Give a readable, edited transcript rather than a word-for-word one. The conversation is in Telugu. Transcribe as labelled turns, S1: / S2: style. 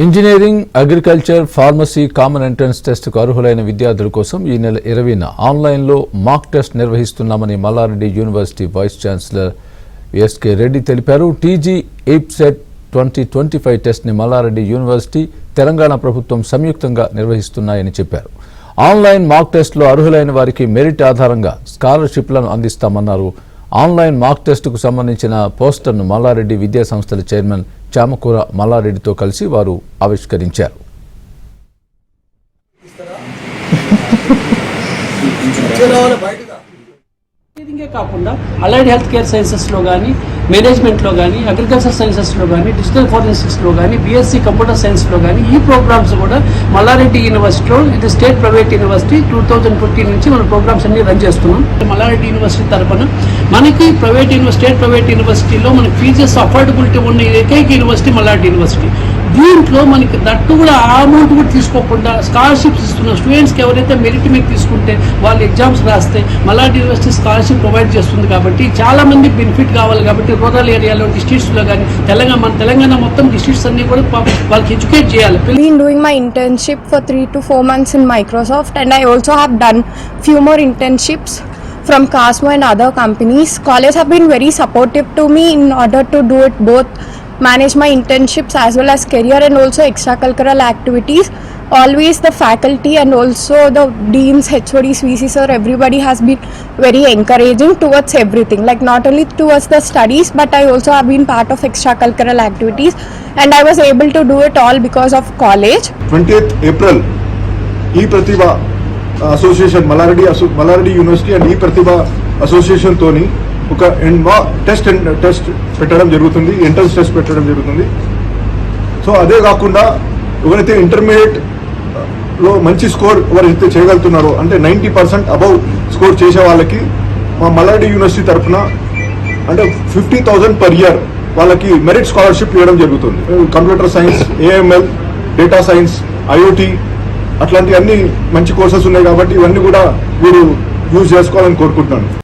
S1: Engineering, agriculture, pharmacy common entrance టెస్టుకు అర్హులైన విద్యార్థుల కోసం ఈ నెల 20న ఆన్లైన్లో మాక్ టెస్ట్ నిర్వహిస్తున్నామని Mallareddy university vice chancellor SK Reddy తెలిపారు. టీజీ ఎయిప్సెట్ 2025 టెస్ట్ని మల్లారెడ్డి యూనివర్సిటీ, తెలంగాణ ప్రభుత్వం సంయుక్తంగా నిర్వహిస్తున్నాయని చెప్పారు. ఆన్లైన్ మాక్ టెస్టులో అర్హులైన వారికి మెరిట్ ఆధారంగా స్కాలర్షిప్లను అందిస్తామన్నారు. ఆన్లైన్ మాక్ టెస్టుకు సంబంధించిన పోస్టర్ను మల్లారెడ్డి విద్యా సంస్థల చైర్మన్ చామకూర మల్లారెడ్డితో కలిసి వారు ఆవిష్కరించారు.
S2: కాకుండా అలైడ్ హెల్త్ కేర్ సైన్సెస్లో కానీ, మేనేజ్మెంట్లో కానీ, అగ్రికల్చర్ సైన్సెస్లో కానీ, డిజిటల్ ఫోరెన్సిక్స్లో కానీ, బీఎస్సీ కంప్యూటర్ సైన్స్లో కానీ ఈ ప్రోగ్రామ్స్ కూడా మల్లారెడ్డి యూనివర్సిటీలో, ఇది స్టేట్ ప్రైవేట్ యూనివర్సిటీ 2015 నుంచి మన ప్రోగ్రామ్స్ అన్ని రన్ చేస్తున్నాం. మల్లారెడ్డి యూనివర్సిటీ తరఫున మనకి స్టేట్ ప్రైవేట్ యూనివర్సిటీలో మనకి ఫీజెస్ అఫోర్డబిలిటీ ఉన్న ఏకైక యూనివర్సిటీ మల్లారెడ్డి యూనివర్సిటీ. దీంట్లో మనకి దట్టు కూడా ఆ అమౌంట్ కూడా తీసుకోకుండా స్కాలర్షిప్స్ ఇస్తున్నాం. స్టూడెంట్స్కి ఎవరైతే మెరిట్ మీద తీసుకుంటే వాళ్ళు ఎగ్జామ్స్ రాస్తే మల్లారెడ్డి యూనివర్సిటీ స్కాలర్షిప్ ప్రొవైడ్ చేస్తుంది. కాబట్టి చాలా మంది బెనిఫిట్ కావాలి. కాబట్టి రూరల్ ఏరియాలో డిస్ట్రిక్ట్స్లో కానీ మన తెలంగాణ మొత్తం డిస్ట్రిక్ట్స్ అన్ని కూడా వాళ్ళకి ఎడ్యుకేట్ చేయాలి.
S3: Been doing my internship for 3 to 4 months in Microsoft, and I also have done few more internships from Casmo and other companies. College have been very supportive to me in order to do it both, manage my internships as well as career and also extracurricular activities. Always the faculty and also the deans, HODs, VC sir, everybody has been very encouraging towards everything, like not only towards the studies but I also have been part of extracurricular activities and I was able to do it all because of college.
S4: 20th April e-Pratibha association Mallaredi University and e-Pratibha association తోని ఒక టెస్ట్ పెట్టడం జరుగుతుంది, ఎంట్రన్స్ టెస్ట్ పెట్టడం జరుగుతుంది. సో అదే కాకుండా ఎవరైతే ఇంటర్మీడియట్ లో మంచి స్కోర్ ఎవరైతే చేయగలుగుతున్నారో అంటే 90% అబౌవ్ స్కోర్ చేసే వాళ్ళకి మా మల్లారెడ్డి యూనివర్సిటీ తరఫున అంటే 50,000 పర్ ఇయర్ వాళ్ళకి మెరిట్ స్కాలర్షిప్ ఇవ్వడం జరుగుతుంది. Computer science, AML, data science, IoT అట్లాంటి అన్ని మంచి కోర్సెస్ ఉన్నాయి. కాబట్టి ఇవన్నీ కూడా మీరు యూజ్ చేసుకోవాలని కోరుకుంటున్నాను.